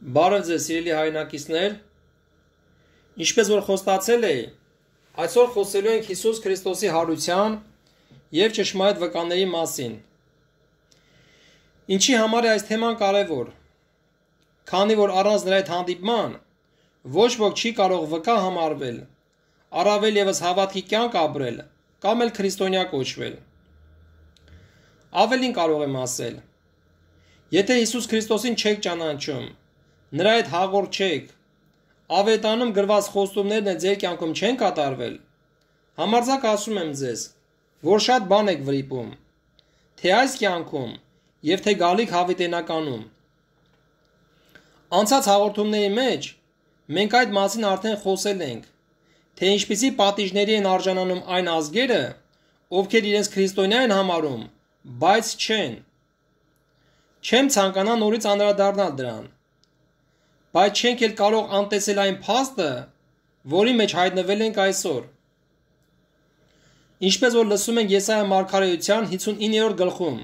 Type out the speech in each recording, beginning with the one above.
Բարև ձեզ սիրելի հայրենակիցներ, ինչպես որ խոստացել էի, այսօր խոսելու ենք Հիսուս Քրիստոսի հարության և ճշմարիտ վկաների մասին։ Ինչի համար է այս թեման կարևոր, քանի որ առանց նրա հետ հանդիպման ոչ ոք չի կարող վկա համարվել, առավել ևս հավատքի կյանք ապրել կամ էլ քրիստոնյա կոչվել։ Ավելին կարող եմ ասել, եթե Հիսուս Քրիստոսին չեք ճանաչում, նրա հետ հաղորդ չեք, ավետանում գրված խոստումներն է ձեր կյանքում չեն կատարվել, համարձակ ասում եմ ձեզ, որ շատ բան եք վրիպում, թե այս կյանքում և թե գալիք հավիտենականում։ Անցած հաղորդումների մեջ մենք այդ մասին արդեն խոսել ենք, թե ինչպիսի պատիժների են արժանանում այն ազգերը, ովքեր իրենց քրիստոնյա են համարում, բայց չեն։ Չեմ ցանկանա նորից անդրադառնալ դրան, բայց չենք էլ կարող անտեսել այն փաստը, որի մեջ հայտնվել ենք այսօր։ Ինչպես որ լսում ենք Եսայիա մարգարեության 59-րդ գլխում,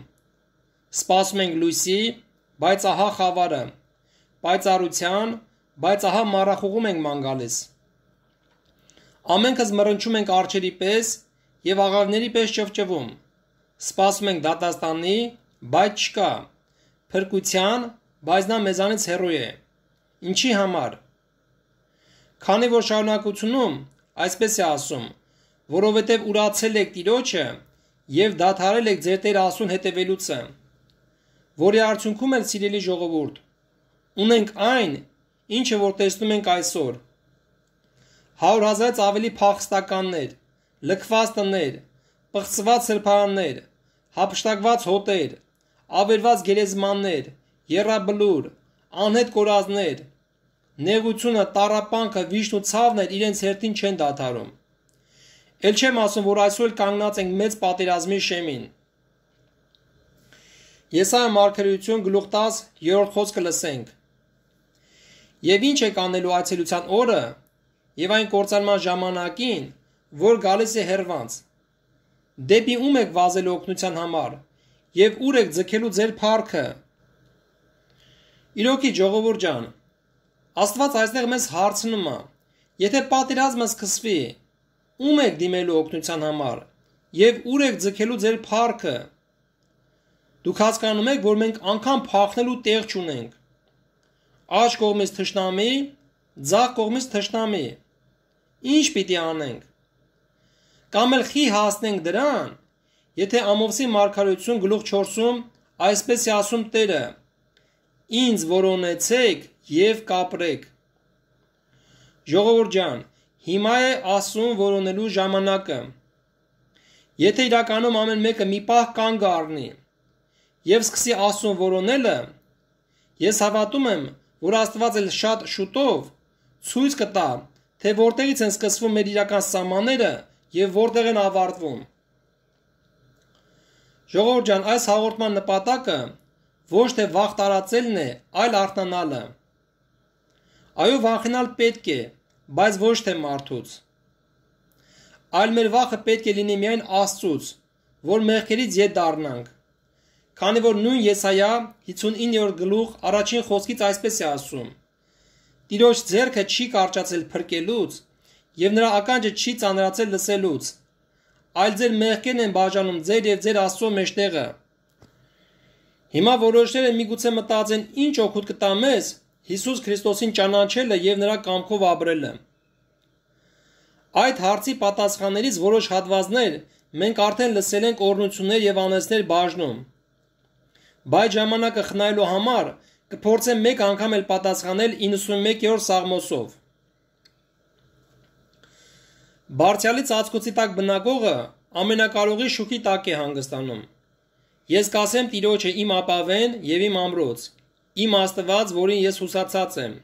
սպասում ենք լույսի, բայց ահա խավարը, պայծառության, բայց ահա մառախուղում ենք ման գալիս։ Ամենքս մռնչում ենք արջերի պես և աղավների պես ճվճվում, սպասում ենք դատաստանի, բայց չկա, փրկության, բայց նա մեզանից հեռու է։ Ինչի համար։ Քանի որ շարունակությունում այսպես է ասում, որովհետև ուրացել եք Տիրոջը և դադարել եք ձեր Տեր Աստծուն հետևելուցը, որի արդյունքում էլ սիրելի ժողովուրդ, ունենք այն, ինչը որ տեսնում ենք այսօր։ 100,000-ից ավելի փախստականներ, լքված տներ, պղծված սրբարաններ, հափշտակված հոտեր, ավերված գերեզմաններ, եռաբլուր, անհետ կորածներ, նեղությունը, տառապանքը, վիշտն ու ցավն էլ իրենց հերթին չեն դադարում։ Էլ չեմ ասում, որ այսօր կանգնած ենք մեծ պատերազմի շեմին։ Եսայիա մարգարեություն գլուխ 10 երրորդ խոսքը լսենք. Եվ ինչ եք անելու այցելության օրը և այն կործանման ժամանակին, որ գալիս է հեռվանց, դեպի ում եք վազելու օգնության համար և ուր եք ձգելու ձեր փառքը։ Իրոքի ժողովուրդ ջան, Աստված այստեղ մեզ հարցնում է, եթե պատերազմը սկսվի, ում եք դիմելու օգնության համար և ուր եք ձգելու ձեր փառքը։ Դուք հասկանում եք, որ մենք անգամ փախնելու տեղ չունենք։ Աջ կողմից թշնամի, ձախ կողմից թշնամի։ Ինչ պիտի անենք։ Կամ էլ խի հասնենք դրան, եթե Ամովսի մարգարեություն գլուխ 4-ում այսպես է ասում Տերը. Ինձ որոնեցեք և կապրեք։ Ժողովուրդ ջան, հիմա է Աստծուն որոնելու ժամանակը։ Եթե իրականում ամեն մեկը մի պահ կանգ առնի և սկսի Աստծուն որոնելը, ես հավատում եմ, որ Աստված էլ շատ շուտով ցույց կտա, թե որտեղից են սկսվում մեր իրական սահմանները և որտեղ են ավարտվում։ Ժողովուրդ ջան, այս հաղորդման նպատակը ոչ թե վախ տարածելն է, այլ արթնանալը։ Այո, վախենալ պետք է, բայց ոչ թե մարդուց։ Այլ մեր վախը պետք է լինի միայն Աստծուց, որ մեղքերից ետ դառնանք։ Քանի որ նույն Եսայիա 59-րդ գլուխ առաջին խոսքից այսպես է ասում. Տիրոջ ձեռքը չի կարճացել փրկելուց և նրա ականջը չի ծանրացել լսելուց, այլ ձեր մեղքերն են բաժանում ձեր և ձեր Աստծո մեջտեղը։ Հիմա որոշները միգուցե մտածեն ինչ օգուտ կտա մեզ Հիսուս Քրիստոսին ճանաչելը և նրա կամքով ապրելը։ Այդ հարցի պատասխաններից որոշ հատվածներ մենք արդեն լսել ենք օրհնություններ և անեծներ բաժնում։ Բայց ժամանակը խնայելու համար կփորձեմ մեկ անգամ էլ պատասխանել 91-րդ Սաղմոսով։ Բարձրյալի ծածկոցի տակ բնակողը ամենակարողի շուքի տակ է հանգստանում։ Ես կասեմ Տիրոջը իմ ապավեն և իմ ամրոց, իմ Աստված, որին ես հուսացած եմ։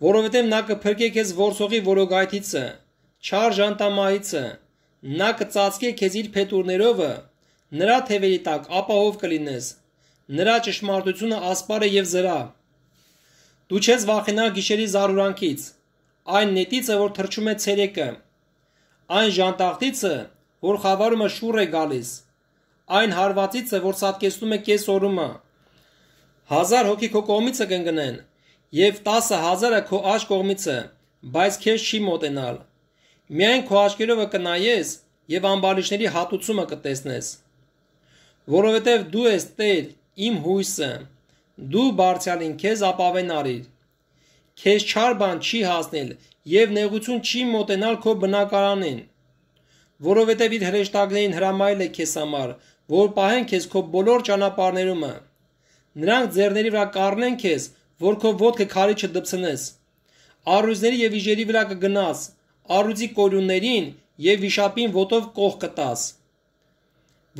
Որովհետև նա կփրկե քեզ որսողի որոգայթիցը, չար ժանտամահիցը, նա կծածկե քեզ իր փետուրներովը, նրա թևերի տակ ապահով կլինես, նրա ճշմարտությունը ասպար է և զրա։ Դու չես վախենալ գիշերի զարուրանքից, այն նետիցը, որ թռչում է ցերեկը, այն ժանտախտիցը, որ խավարումը շուռ է գալիս, այն հարվածիցը, որ սատկեցնում է կես օրումը, 1000 հոգի քո կողմիցը կընկնեն եւ 10,000-ը քո աջ կողմիցը, բայց քեզ չի մոտենալ։ Միայն քո աչքերով կնայես եւ ամբալիչների հատուցումը կտեսնես։ Որովհետեւ դու ես Տեր, իմ հույսը, դու բարձրալին քեզ ապավենարիր։ Քեզ չար բան չի հասնել եւ նեղություն չի մոտենալ քո բնակարանին, որովհետեւ իր հրեշտակներին հրամայել է քեզ համար, որ պահեն քեզ քո բոլոր ճանապարհներումը։ Նրանք ձեռների վրա կառնեն քեզ, որ քո ոտքը քարի չդպցնես։ Առյուծների եւ իժերի վրա կգնաս, առյուծի կորյուններին եւ վիշապին ոտով կող կտաս։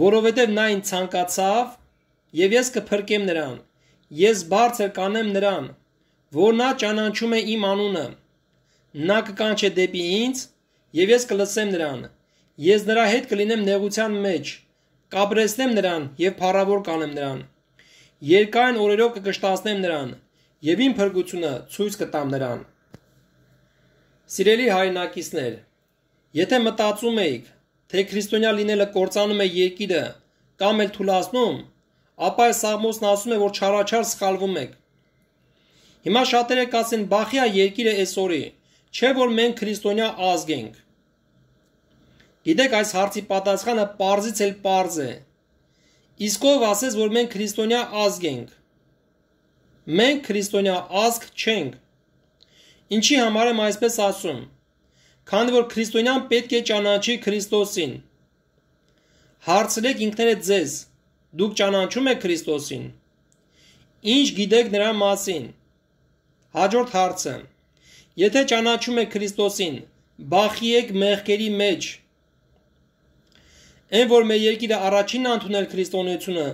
Որովհետեւ նա ինձ ցանկացավ, եւ ես կփրկեմ նրան, ես բարձր կանեմ նրան, որ նա ճանաչում է իմ անունը։ Նա կկանչե դեպի ինձ, եւ ես կլսեմ նրան։ Ես նրա հետ կլինեմ նեղության մեջ, կապրեսնեմ նրան եւ փառավոր կանեմ նրան։ Երկայն օրերով կկշտացնեմ նրան, եւ իմ փրկությունը ցույց կտամ նրան։ Սիրելի հայրենակիցներ, եթե մտածում եք, թե քրիստոնյա լինելը կործանում է երկիրը կամ էլ թուլացնում, ապա այս Սաղմոսն ասում է, որ չարաչար սխալվում եք։ Հիմա շատերը կասեն, բախյա երկիրը այսօրի, չէ որ մենք քրիստոնյա ազգ ենք։ Գիտեք, այս հարցի պատասխանը պարզից էլ պարզ է։ Իսկ ով ասես, որ մենք քրիստոնյա ազգ ենք։ Մենք քրիստոնյա ազգ չենք։ Ինչի համար եմ այսպես ասում։ Քանի որ քրիստոնյան պետք է ճանաչի Քրիստոսին։ Հարցրեք ինքներդ ձեզ, դուք ճանաչում եք Քրիստոսին։ Ինչ գիտեք նրա մասին։ Հաջորդ հարցը. եթե ճանաչում եք Քրիստոսին, բախի եք մեղքերի մեջ։ Այն որ մեր երկիրը առաջինն ընդունել քրիստոնեությունը,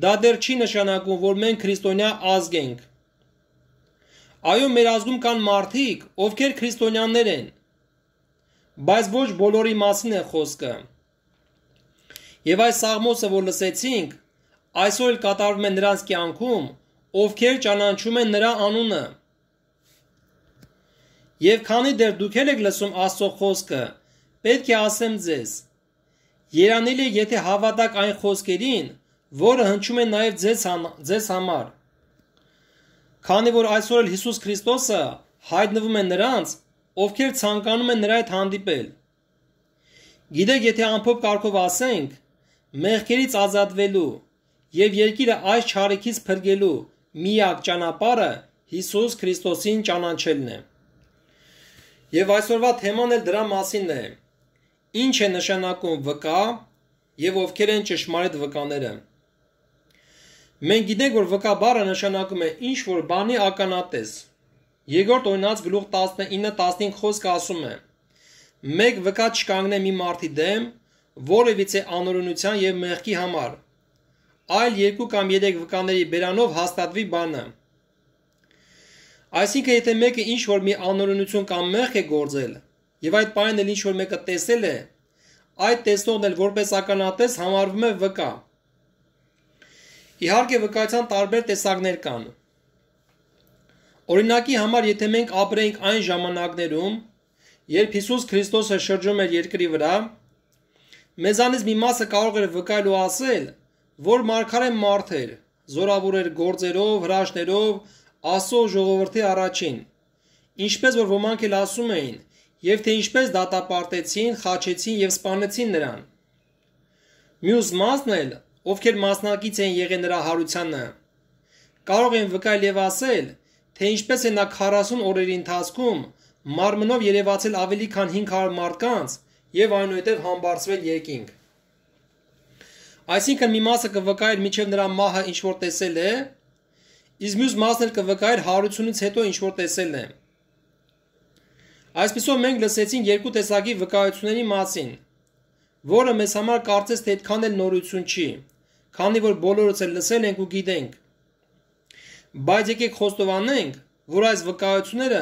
դա դեռ չի նշանակում, որ մենք քրիստոնյա ազգ ենք։ Այո, մեր ազգում կան մարդիկ, ովքեր քրիստոնյաներ են, բայց ոչ բոլորի մասին է խոսքը։ Եվ այս Սաղմոսը, որ լսեցինք, այսօր էլ կատարվում է նրանց կյանքում, ովքեր ճանաչում են նրա անունը։ Եվ քանի դեռ դուք եք լսում Աստծո խոսքը, պետք է ասեմ ձեզ. երանելի է, եթե հավատաք այն խոսքերին, որը հնչում է նաև ձեզ համար։ Քանի որ այսօր էլ Հիսուս Քրիստոսը հայտնվում է նրանց, ովքեր ցանկանում են նրա հետ հանդիպել։ Գիտեք, եթե ամփոփ կարգով ասենք, մեղքերից ազատվելու եւ երկիրը այս չարիքից փրկելու միակ ճանապարհը Հիսուս Քրիստոսին ճանաչելն է։ Եվ այսօրվա թեման էլ դրա մասինն է։ Ինչ է նշանակում վկա եւ ովքեր են ճշմարիտ վկաները։ Մենք գիտենք, որ վկա բառը նշանակում է ինչ որ բանի ականատես։ Երկրորդ Օրինաց գլուխ 19-15 խոսքը ասում է. մեկ վկա չկանգնե մի մարդի դեմ, որևիցե անօրենության եւ մեղքի համար, այլ 2 կամ 3 վկաների բերանով հաստատվի բանը։ Այսինքն, եթե մեկը ինչ որ մի անօրենություն կամ մեղք է գործել, եւ այդ բանն էլ ինչ որ մեկը տեսել է, այդ տեսնողն էլ որպես ականատես համարվում է վկա։ Իհարկե վկայության տարբեր տեսակներ կան։ Օրինակի համար, եթե մենք ապրեինք այն ժամանակներում, երբ Հիսուս Քրիստոսը շրջում էր երկրի վրա, մեզանից մի մասը կարող էր վկայել ու ասել, որ մարգարե մարդ էր, զորավոր էր գործերով, հրաշքներով, Աստծո ժողովրդի առաջին, ինչպես որ ոմանք էլ ասում էին, եւ թե ինչպես դատապարտեցին, խաչեցին եւ սպանեցին նրան։ Մյուս մասն էլ, ովքեր մասնակից են եղել նրա հարությանը, կարող են վկայել եւ ասել, թե ինչպես է նա 40 օրերի ընթացքում մարմնով երևացել ավելի քան 500 մարդկանց եւ այնուհետեւ համբարձվել երկինք։ Այսինքն մի մասը կվկայեր միջև նրա մահը ինչ որ տեսել է, իսկ մյուս մասն էլ կվկայեր հարությունից հետո ինչ որ տեսել է։ Այսպիսով մենք լսեցինք 2 տեսակի վկայությունների մասին, որը մեզ համար կարծես թե այդքան էլ նորություն չի, քանի որ բոլորս էլ լսել ենք ու գիտենք։ Բայց եկեք խոստովանենք, որ այս վկայությունները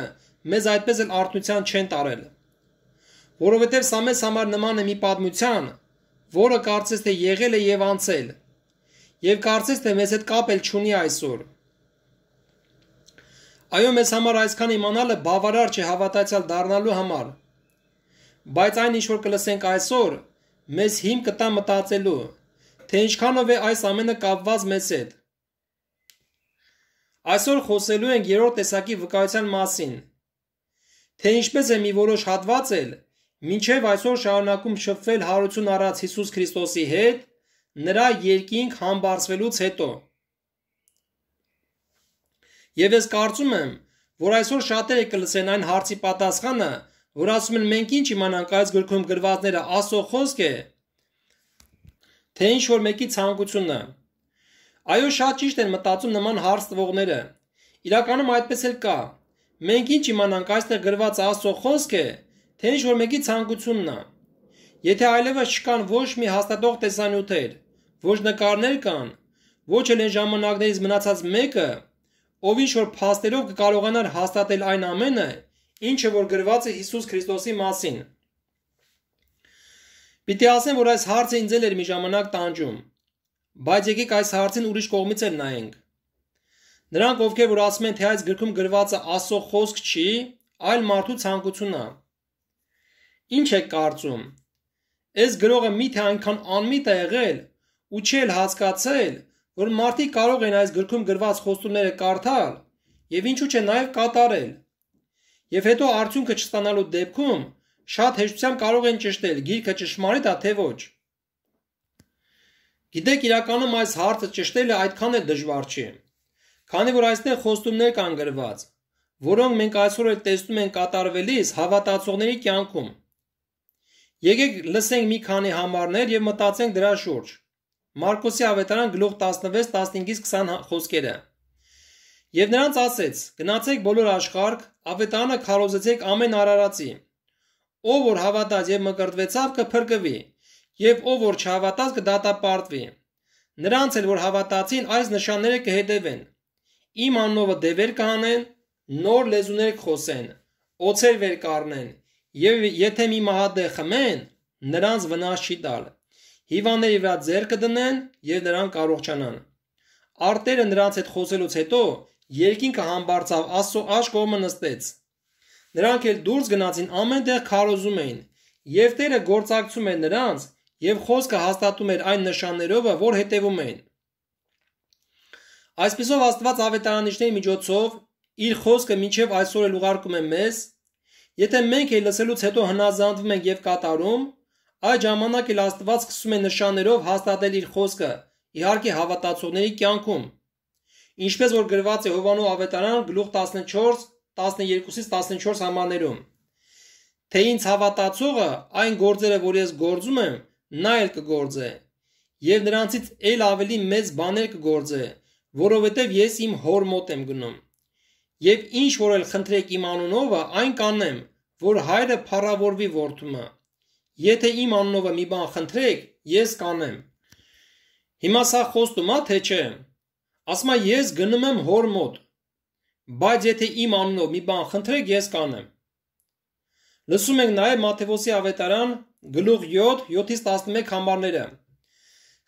մեզ այդպես էլ արթնության չեն տարել, որովհետև սա մեզ համար նման է մի պատմության, որը կարծես թե եղել է եւ անցել, եւ կարծես թե մեզ հետ կապ էլ չունի այսօր։ Այո, մեզ համար այսքան իմանալը բավարար չէ հավատացյալ դառնալու համար, բայց այն ինչ որ կլսենք այսօր, մեզ հիմք կտա մտածելու, թե ինչքանով է այս ամենը կապված մեզ հետ։ Այսօր խոսելու ենք երրորդ տեսակի վկայության մասին, թե ինչպես է մի որոշ հատված էլ մինչև այսօր շարունակում շփվել հարություն առած Հիսուս Քրիստոսի հետ, նրա երկինք համբարձվելուց հետո։ Եվ ես կարծում եմ, որ այսօր շատերը կլսեն այն հարցի պատասխանը, որ ասում են մենք ինչ իմանանք այս գրքում գրվածները Աստծո խոսք է, թե ինչ որ մեկի ցանկությունը։ Այո, շատ ճիշտ են մտածում նման հարց տվողները։ Իրականում այդպես էլ կա։ Մենք ինչ իմանանք այստեղ գրված Աստծո խոսք է, թե ինչ որ մեկի ցանկությունն է։ Եթե այլևս չկան ոչ մի հաստատող տեսանյութեր, ոչ նկարներ կան, ոչ էլ այն ժամանակներից մնացած մեկը, ով ինչ որ փաստերով կկարողանար հաստատել այն ամենը, ինչը որ գրված է Հիսուս Քրիստոսի մասին։ Պիտի ասեմ, որ այս հարցը ինձ էլ էր մի ժամանակ տանջում, բայց եկեք այս հարցին ուրիշ կողմից էլ նայենք։ Նրանք, ովքեր որ ասում են, թե այս գրքում գրվածը Աստծո խոսք չի, այլ մարդու ցանկությունն է։ Ինչ եք կարծում։ Այս գրողը միթե այնքան անմիտ է եղել ու չի էլ հասկացել, որ մարդիկ կարող են այս գրքում գրված խոստումները կարդալ եւ ինչու՞ չէ նաեւ կատարել։ Եվ հետո արդյունքը չստանալու դեպքում շատ հեշտությամբ կարող են ճշտել գիրքը ճշմարիտ է թե ոչ։ Գիտեք, իրականում այս հարցը ճշտելը այդքան էլ դժվար չի, քանի որ այստեղ խոստումներ կան գրված, որոնք մենք այսօր էլ տեսնում ենք կատարվելիս հավատացողների կյանքում։ Եկեք լսենք մի քանի համարներ եւ մտածենք դրա շուրջ։ Մարկոսի ավետարան գլուխ 16-15-20 խոսքերը։ Եվ նրանց ասեց. գնացեք բոլոր աշխարհ, ավետարանը քարոզեցեք ամեն արարածի։ Ով որ հավատաց եւ մկրտվեցավ կփրկվի, եւ ով որ չհավատաց կդատապարտվի։ Նրանց էլ որ հավատացին այս նշանները կհետևեն։ Իմ անունով դևեր կհանեն, նոր լեզուներ կխոսեն, օձեր վեր կառնեն, եւ եթե մի մահադե խմեն, նրանց վնաս չի տալ։ Հիվանդների վրա ձեռ կդնեն եւ նրանք կարողանան։ Արտերը նրանց հետ խոսելուց հետո երկինքը համբարձավ Աստծո աջ կողմը նստեց։ Նրանք էլ դուրս գնացին ամեն տեղ քարոզում էին, եւ Տերը գործակցում էր նրանց, եւ խոսքը հաստատում էր այն նշաններով, որ հետևում էին։ Այսպիսով Աստված ավետարանիչների միջոցով իր խոսքը մինչև այսօր էլ ուղարկում է մեզ, եթե մենք էլ լսելուց հետո հնազանդվում ենք եւ կատարում, այդ ժամանակ էլ Աստված սկսում է նշաններով հաստատել իր խոսքը, իհարկե հավատացողների կյանքում։ Ինչպես որ գրված է Հովանու ավետարան գլուխ 14, 12-14 համարներում, թե ինձ հավատացողը այն գործերը, որ ես գործում եմ, նա էլ կգործե, եւ նրանցից էլ ավելի մեծ բաներ կգործե, որովհետեւ ես իմ հոր մոտ եմ գնում։ Եվ ինչ որ էլ խնդրեք իմ անունով, այն կանեմ, որ հայրը փառավորվի որդումը։ Եթե իմ անունով մի բան խնդրեք, ես կանեմ։ Հիմա սա խոստում է, թե չէ։ Ասում է ես գնում եմ հոր մոտ, բայց եթե իմ անունով մի բան խնդրեք, ես կանեմ։ Լսում ենք նաև Մատթեոսի ավետարան գլուխ 7, 7-11 համարները։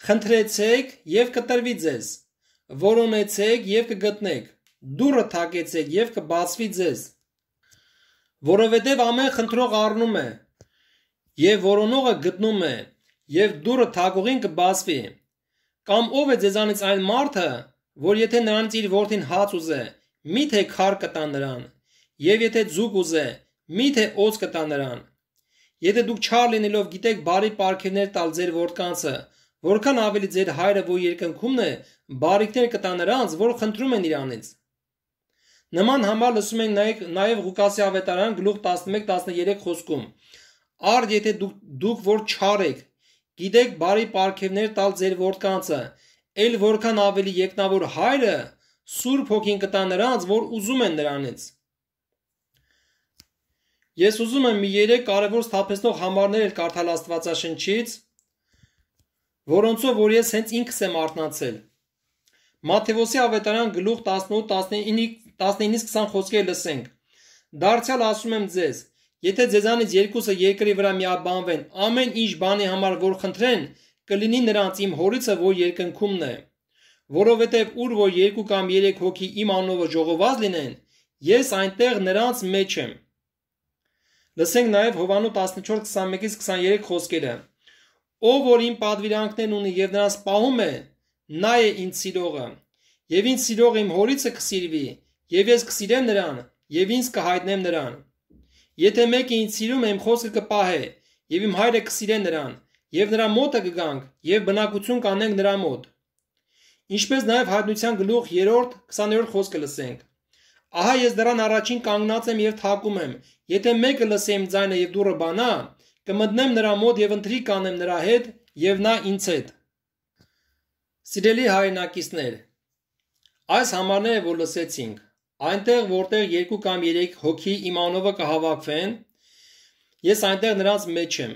Խնդրեցեք եւ կտրվի ձեզ, որոնեցեք եւ կգտնեք, դուռը թակեցեք եւ կբացվի ձեզ։ Որովհետեւ ամեն խնդրող առնում է, եւ որոնողը գտնում է, եւ դուռը թակողին կբացվի։ Կամ ով է ձեզանից այն մարդը, որ եթե նրանից իր որդին հաց ուզե, միթե քար կտա նրան, եւ եթե ձուկ ուզե, միթե օձ կտա նրան։ Եթե դուք չար լինելով գիտեք բարի պարգևներ տալ ձեր որդկանցը, որքան ավելի ձեր հայրը, որ երկնքումն է, բարիքներ կտա նրանց, որ խնդրում են իրանից։ Նման համար լսում ենք նաև Ղուկասի ավետարան գլուխ 11-13 խոսքում. Արդ եթե դուք որ չար եք, գիտեք բարի պարգևներ տալ ձեր որդկանցը, էլ որքան ավելի երկնավոր հայրը Սուրբ Հոգին կտա նրանց, որ ուզում են նրանից։ Ես ուզում եմ մի 3 կարևոր սթափեցնող համարներ կարդալ Աստվածաշնչից, որոնցով որ ես հենց ինքս եմ արթնացել։ Մատթեոսի ավետարան գլուխ 18-19-20 խոսքեր լսենք։ Դարձյալ ասում եմ ձեզ, եթե ձեզանից երկուսը երկրի վրա միաբանվեն, ամեն ինչ բանի համար որ խնդրեն, կլինի նրանց իմ հորիցը, որ երկնքումն է։ Որովհետև ուր որ 2 կամ 3 հոգի իմ անունով ժողոված լինեն, ես այնտեղ նրանց մեջ եմ։ Լսենք նաև Հովանու 14:21-23 խոսքերը։ Ով որ իմ պատվիրանքներն ունի եւ նրանց պահում է, նա է ինձ սիրողը, Եվ ինձ սիրող իմ հորիցը կսիրվի, եւ ես կսիրեմ նրան, եւ ինձ կհայտնեմ նրան։ Եթե մեկը ինձ սիրում է, իմ խոսքը կպահե, եւ իմ հայրը կսիրե նրան, եւ նրա մոտը կգանք, եւ բնակություն կանենք նրա մոտ։ Ինչպես նաեւ հայտնության գլուխ 3:20 խոսքը լսենք. Ահա ես դրան առաջին կանգնած եմ եւ թակում եմ, եթե մեկը լսի իմ ձայնը եւ դուռը բանա, կմտնեմ նրա մոտ եւ ընթրիք կանեմ նրա հետ եւ նա ինձ հետ։ Սիրելի հայրենակիցներ, այս համարները, որ լսեցինք, այնտեղ որտեղ 2 կամ 3 հոգի իմ անունով կհավաքվեն, ես այնտեղ նրանց մեջ եմ։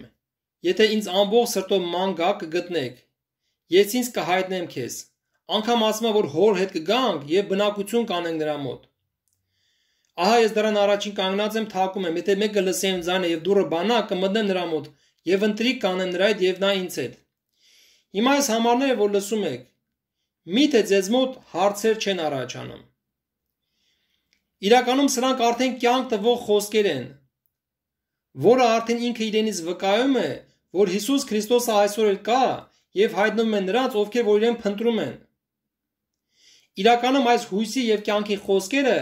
Եթե ինձ ամբողջ սրտով ման գա կգտնեք, ես ինձ կհայտնեմ քեզ։ Անգամ ասում եմ, որ հոր հետ կգանք եւ բնակություն կանենք նրա մոտ։ Ահա ես դրան առաջին կանգնած եմ, թակում եմ, եթե մեկը լսի իմ ձայնը եւ դուռը բանա, կմտնեմ նրա մոտ եւ ընտրիկ կանեմ նրա հետ եւ նա ինձ հետ։ Հիմա այս համարները, որ լսում եք, միթե ձեզ մոտ հարցեր չեն առաջանում։ Իրականում սրանք արդեն կյանք տվող խոսքեր են, որը արդեն ինքը իրենից վկայում է, որ Հիսուս Քրիստոսը այսօր էլ կա եւ հայտնվում է նրանց, ովքեր որ իրեն փնտրում են։ Իրականում այս հույսի եւ կյանքի խոսքերը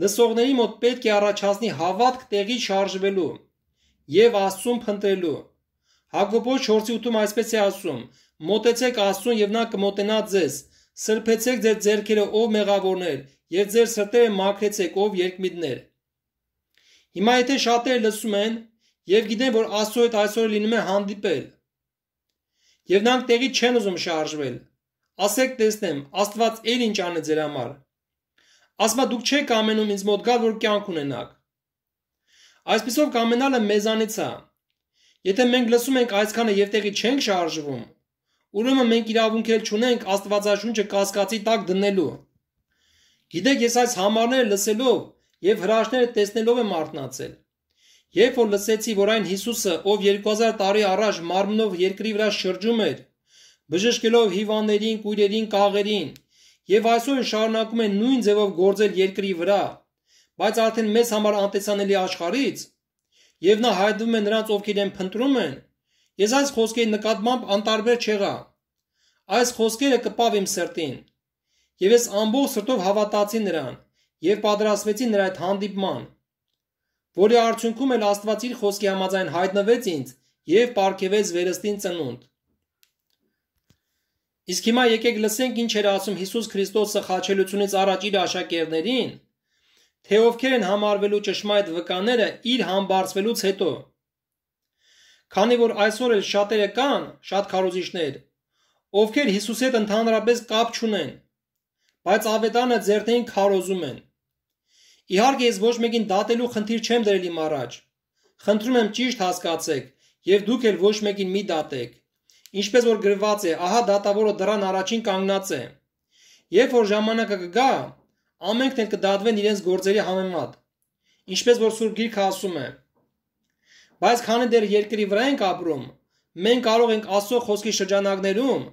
լսողների մոտ պետք է առաջացնի հավատք տեղի շարժվելու եւ Աստծուն փնտրելու։ Հակոբոս 4:8-ում այսպես է ասում. մոտեցեք Աստծուն եւ նա կմոտենա ձեզ, սրբեցեք ձեր ձեռքերը, ով մեղավորներ, եւ ձեր սրտերը մաքրեցեք, ով երկմիտներ։ Հիմա եթե շատերը լսում են եւ գիտեն, որ Աստծո հետ այսօր լինում է հանդիպել, եւ նրանք տեղի չեն ուզում շարժվել, ասեք տեսնեմ, Աստված էլ ինչ անի ձեր համար։ Ասма դուք չեք ամենում ինձ մոտ գալ, որ կյանք ունենաք։ Այսպիսով կամենալը մեզանից է։ Եթե մենք լսում ենք այսքանը եւ տեղի չենք շարժվում, ուրեմն մենք իրավունք էլ չունենք Աստվածաշունչը կասկածի տակ դնելու։ Գիտեք, ես այս համարները լսելով եւ հրաշքները տեսնելով եմ արթնացել։ Երբ որ լսեցի, որ այն Հիսուսը, ով 2000 տարի առաջ մարմնով երկրի վրա շրջում էր, բժշկելով հիվանդներին, կույրերին, կաղերին, եւ այսօր շարունակում է նույն ձևով գործել երկրի վրա, բայց արդեն մեզ համար անտեսանելի աշխարհից, եւ նա հայտնվում է նրանց, ովքեր են փնտրում են, ես այս խոսքերի նկատմամբ անտարբեր չեղա։ Այս խոսքերը կպավ իմ սրտին, եւ ես ամբողջ սրտով հավատացի նրան եւ պատրաստվեցի նրա հետ հանդիպման, որի արդյունքում էլ Աստված իր խոսքի համաձայն հայտնվեց ինձ եւ պարգևեց վերստին ծնունդ։ Իսկ հիմա եկեք լսենք ինչ էր ասում Հիսուս Քրիստոսը խաչելությունից առաջ իր աշակերտներին, թե ովքեր են համարվելու ճշմարիտ վկաները իր համբարձվելուց հետո։ Քանի որ այսօր էլ շատերը կան, շատ քարոզիչներ, ովքեր Հիսուսի հետ ընդհանրապես կապ չունեն, բայց ավետարանը ձեռնային քարոզում են։ Իհարկե ես ոչ մեկին դատելու խնդիր չեմ դրել իմ առաջ։ Խնդրում եմ ճիշտ հասկացեք եւ դուք էլ ոչ մեկին մի դատեք։ Ինչպես որ գրված է, ահա դատավորը դռան առաջին կանգնած է։ Երբ որ ժամանակը կգա, ամենքն էլ կդատվեն իրենց գործերի համեմատ։ Ինչպես որ Սուրբ Գիրքը ասում է։ Բայց քանի դեռ երկրի վրա ենք ապրում, մենք կարող ենք Աստծո խոսքի շրջանակներում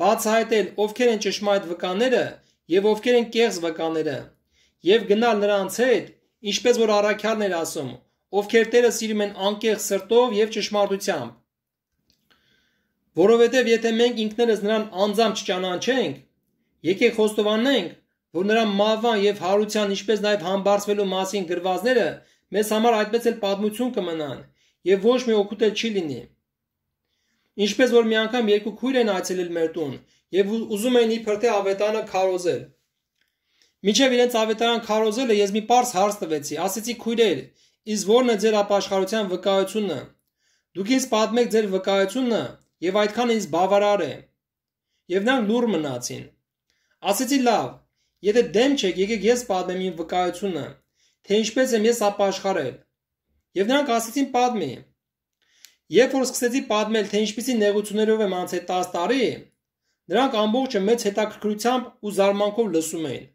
բացահայտել ովքեր են ճշմարիտ վկաները եւ ովքեր են կեղծ վկաները, եւ գնալ նրանց հետ, ինչպես որ առաքյալն էր ասում, ովքեր Տերը սիրում են անկեղծ սրտով եւ ճշմարտությամբ։ Որովհետև եթե մենք ինքներս նրան անձամբ չճանաչենք, եկեք խոստովանենք, որ նրա մահվան եւ հարության, ինչպես նաեւ համբարձվելու մասին գրվածները մեզ համար այդպես էլ պատմություն կմնան եւ ոչ մի օգուտ էլ չի լինի։ Ինչպես որ մի անգամ երկու քույր են այցելել մեր տուն եւ ուզում էին իբր թե ավետարանը քարոզել։ Մինչև իրենց ավետարան քարոզելը ես մի պարզ հարց տվեցի, ասեցի քույրեր, իսկ ո՞րն է ձեր ապաշխարության վկայությունը։ Դուք ինձ պատմեք ձեր վկայությունը եւ այդքան ինձ բավարար է։ Եվ նրանք լուռ մնացին։ Ասեցի լավ, եթե դեմ չեք, եկեք ես պատմեմ իմ վկայությունը, թե ինչպես եմ ես ապաշխարել։ Եվ նրանք ասեցին պատմի։ Երբ որ սկսեցի պատմել, թե ինչպիսի նեղություններով եմ անցել 10 տարի, նրանք ամբողջը մեծ հետաքրքրությամբ ու զարմանքով լսում էին։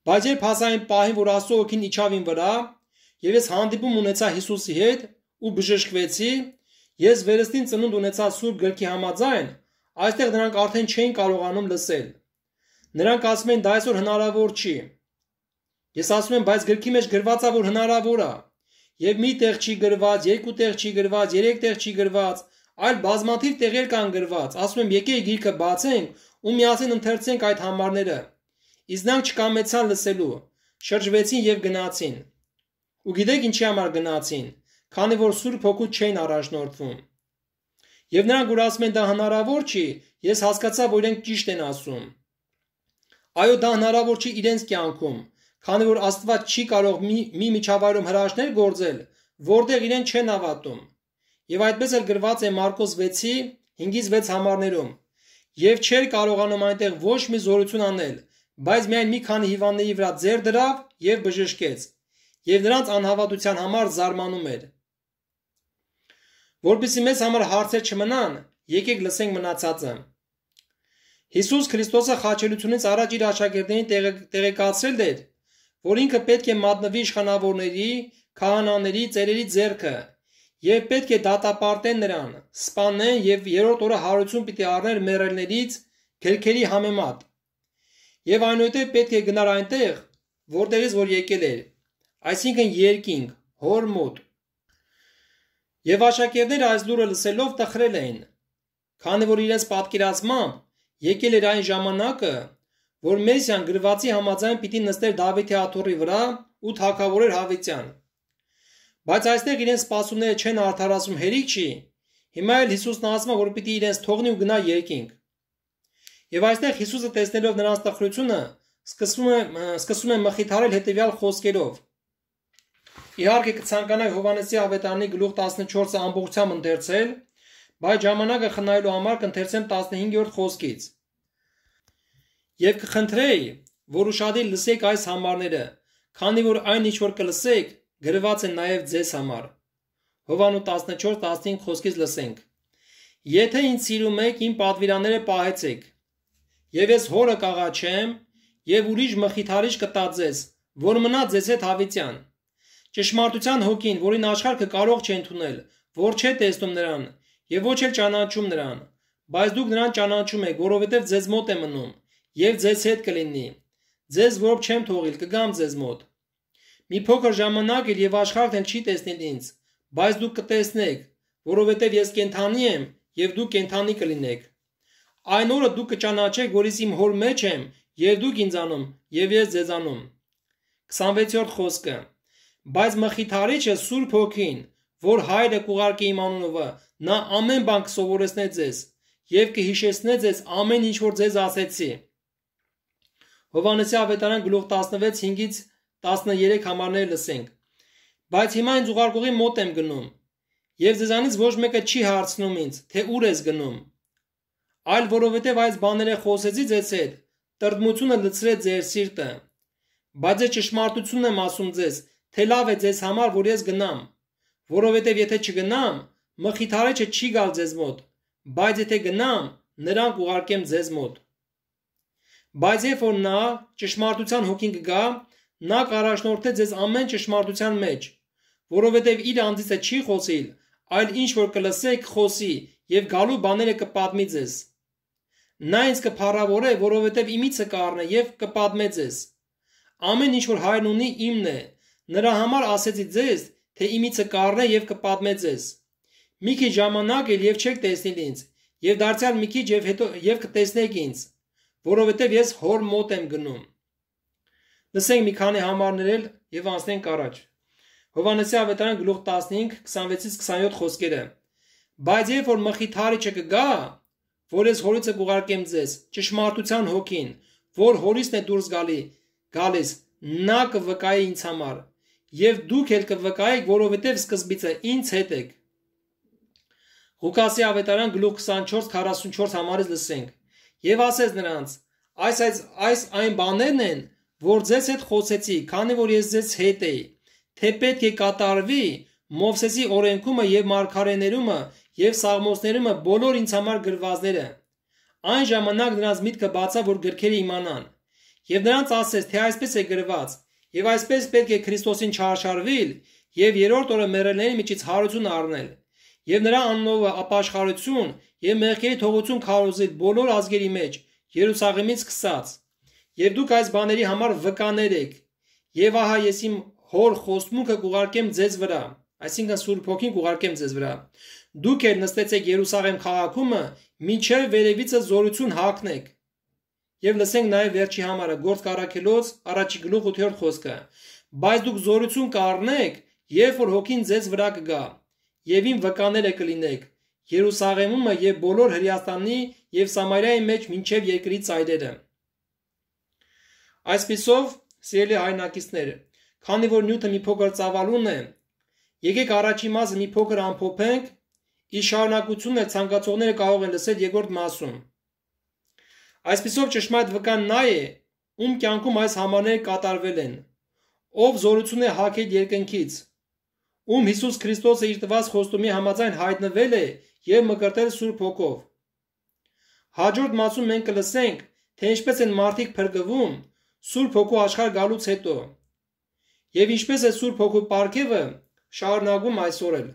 Բայց երբ հասա այն պահին, որ Աստծո օգին իջավ իմ վրա, եւ ես հանդիպում ունեցա Հիսուսի հետ ու բժշկվեցի, ես վերստին ծնունդ ունեցա Սուրբ Գրքի համաձայն, այստեղ նրանք արդեն չէին կարողանում լսել։ Նրանք ասում են դա այսօր հնարավոր չի։ Ես ասում եմ, բայց գրքի մեջ գրված է, որ հնարավոր է։ Եվ մի տեղ չի գրված, երկու տեղ չի գրված, երեք տեղ չի գրված, այլ բազմաթիվ տեղեր կան գրված։ Ասում եմ, եկեք գիրքը բացենք ու միասին ընթերցենք այդ համարները։ Իսկ նրանք չկամեցան լսելու, շրջվեցին եւ գնացին։ Ու գիտեք ինչի համար գնացին, քանի որ Սուրբ Հոգուց չէին առաջնորդվում։ Եվ նրանք որ ասում են դա հնարավոր չի, ես հասկացա, որ իրենք ճիշտ են ասում։ Այո, դա հնարավոր չի իրենց կյանքում, քանի որ Աստված չի կարող մի միջավայրում հրաշքներ գործել, որտեղ իրեն չեն հավատում։ Եվ այդպես էլ գրված է Մարկոս 6-ի 5-ից 6 համարներում։ Եվ չէր կարողանում այնտեղ ոչ մի զորություն անել, բայց միայն մի քանի հիվանդների վրա ձեռ դրավ եւ բժշկեց, եւ նրանց անհավատության համար զարմանում էր։ Որպեսզի մեզ համար հարցեր չմնան, եկեք լսենք մնացածը։ Հիսուս Քրիստոսը խաչելությունից առաջ իր աշակերտներին տեղեկացրել էր, որ ինքը պետք է մատնվի իշխանավորների, քահանաների, ծերերի ձեռքը եւ պետք է դատապարտեն նրան, սպանեն եւ երրորդ օրը հարություն պիտի առներ մեռելներից գրքերի համեմատ։ Եվ այնուհետև պետք է գնար այնտեղ, որտեղից որ եկել էր, այսինքն երկինք, հոր մոտ։ Եվ աշակերտները այս լուրը լսելով տխրել էին, քանի որ իրենց պատկերացմամբ եկել էր այն ժամանակը, որ Մեսիան գրվածի համաձայն պիտի նստեր Դավիթի աթոռի վրա ու թագավորեր հավիտյան։ Բայց այստեղ իրենց սպասումները չեն արդարացում հերիք չի, հիմա էլ Հիսուսն ասում է, որ պիտի իրենց թողնի ու գնա երկինք։ Եվ այստեղ Հիսուսը տեսնելով նրանց տխրությունը, սկսում է մխիթարել հետևյալ խոսքերով։ Իհարկե կցանկանայի Հովհաննեսի ավետարանի գլուխ 14-ը ամբողջությամբ ընթերցել, բայց ժամանակը խնայելու համար կընթերցեմ 15-րդ խոսքից։ Եվ կխնդրեի, որ ուշադիր լսեք այս համարները, քանի որ այն ինչ որ կլսեք, գրված է նաև ձեզ համար։ Հովհաննես 14-15 խոսքից լսենք։ Եթե ինձ սիրում եք, իմ պատվիրանները պահեցեք, եւ ես հորը կաղաչեմ, եւ ուրիշ մխիթարիչ կտա ձեզ, որ մնա ձեզ հետ հավիտյան։ Ճշմարտության հոգին, որին աշխարհը կարող չէ ընդունել, որ չէ տեսնում նրան, եւ ոչ էլ ճանաչում նրան, բայց դուք նրան ճանաչում եք, որովհետեւ ձեզ մոտ է մնում, եւ ձեզ հետ կլինի։ Ձեզ որոք չեմ թողիլ, կգամ ձեզ մոտ։ Մի փոքր ժամանակ էլ եւ աշխարհն էլ չի տեսնել ինձ, բայց դուք կտեսնեք, որովհետեւ ես կենթանի եմ եւ դուք կենթանի կլինեք։ Այն օրը դուք կճանաչեք, որ ես իմ հոր մեջ եմ եւ դուք ինձանում եւ ես ձեզանում։ 26-րդ խոսքը։ Բայց մխիթարիչը Սուրբ Հոգին, որ Հայրը կուղարկի իմ անունով, նա ամեն բան կսովորեցնե ձեզ եւ կհիշեցնե ձեզ ամեն ինչ որ ձեզ ասեցի։ Հովհաննեսի ավետարան գլուխ 16 5-ից 13 համարներ լսենք։ Բայց հիմա ինձ ուղարկողի մոտ եմ գնում, եւ ձեզանից ոչ մեկը չի հարցնում ինձ, թե ուր ես գնում։ Այլ որովհետեւ այս բաները խոսեցի ձեզ հետ, տրտմությունը լցրեց ձեր սիրտը։ Բայց ես ճշմարտությունն եմ ասում ձեզ, թե լավ է ձեզ համար, որ ես գնամ, որովհետեւ եթե չգնամ, մխիթարիչը չի գալ ձեզ մոտ, բայց եթե գնամ, նրան կուղարկեմ ձեզ մոտ։ Բայց երբ որ նա ճշմարտության հոգին կգա, նա կառաջնորդե ձեզ ամեն ճշմարտության մեջ, որովհետև իր անձիցը չի խոսիլ, այլ ինչ որ կլսեք խոսի եւ գալու բաները կպատմի ձեզ։ Նա ինձ կփառավորե, որովհետև իմիցը կառնե եւ կպատմե ձեզ։ Ամեն ինչ որ Հայրն ունի իմն է, նրա համար ասեցի ձեզ, թե իմիցը կառնե եւ կպատմե ձեզ։ Մի քիչ ժամանակ էլ եւ չեք տեսնիլ ինձ, եւ դարձյալ մի քիչ եւ հետո եւ կտեսնեք ինձ, որովհետև ես հոր մոտ եմ գնում։ Լսենք մի քանի համարներ եւ անցնենք առաջ։ Հովհաննեսի ավետարան գլուխ 15 26-ից 27 խոսքերը։ Բայց երբ որ մխիթարիչը կգա, որ ես հորիցը կուղարկեմ ձեզ, ճշմարտության հոգին, որ հորիցն է դուրս գալիս, նա կվկայի ինձ համար, եւ դուք էլ կվկայեք, որովհետեւ սկզբիցը ինձ հետ եք։ Ղուկասի ավետարան գլուխ 24-44 համարից լսենք։ Եվ ասեց նրանց. այս այն բաներն են, որ ձեզ հետ խոսեցի, քանի որ ես ձեզ հետ էի, թե պետք է կատարվի Մովսեսի օրենքումը եւ մարգարեներումը եւ սաղմոսներումը բոլոր ինձ համար գրվածները։ Այն ժամանակ նրանց միտքը բացավ, որ գրքերը իմանան։ Եվ նրանց ասեց, թե այսպես է գրված, եւ այսպես պետք է Քրիստոսին չարշարվիլ եւ երրորդ օրը մեռելների միջից հարություն առնել, եւ նրա անունով ապաշխարություն եւ մեղքերի թողություն քարոզել բոլոր ազգերի մեջ, Երուսաղեմից սկսած։ Եվ դուք այս բաների համար վկաներ եք, եւ ահա ես իմ հոր խոստմունքը կուղարկեմ ձեզ վրա, այսինքն Սուրբ Հոգին կուղարկեմ ձեզ վրա։ Դուք էլ նստեցեք Երուսաղեմ քաղաքումը, մինչև վերևիցը զորություն հագնեք։ Եվ լսենք նաև վերջի համարը Գործք առաքելոց առաջի գլուխ 8-րդ խոսքը. Բայց դուք զորություն կառնեք, երբ որ հոգին ձեզ վրա կգա, եւ իմ վկաները կլինեք Երուսաղեմում եւ բոլոր Հրեաստանի եւ Սամարիայի մեջ մինչեւ երկրի ծայրերը։ Այսպիսով, սիրելի հայրենակիցներ, քանի որ նյութը մի փոքր ծավալուն է, եկեք առաջի մասը մի փոքր ամփոփենք, ի շարունակությունը ցանկացողները կարող են լսել երկրորդ մասում։ Այսպիսով ճշմարիտ վկան նա է, ում կյանքում այս համարները կատարվել են, ով զորություն է հագել երկնքից, ում Հիսուս Քրիստոսը իր տված խոստումի համաձայն հայտնվել է եւ մկրտել Սուրբ Հոգով։ Հաջորդ մասում մենք կլսենք, թե ինչպես են մարդիկ փրկվում Սուրբ Հոգու աշխարհ գալուց հետո, եւ ինչպես է Սուրբ Հոգու պարգևը շարունակվում այսօր էլ։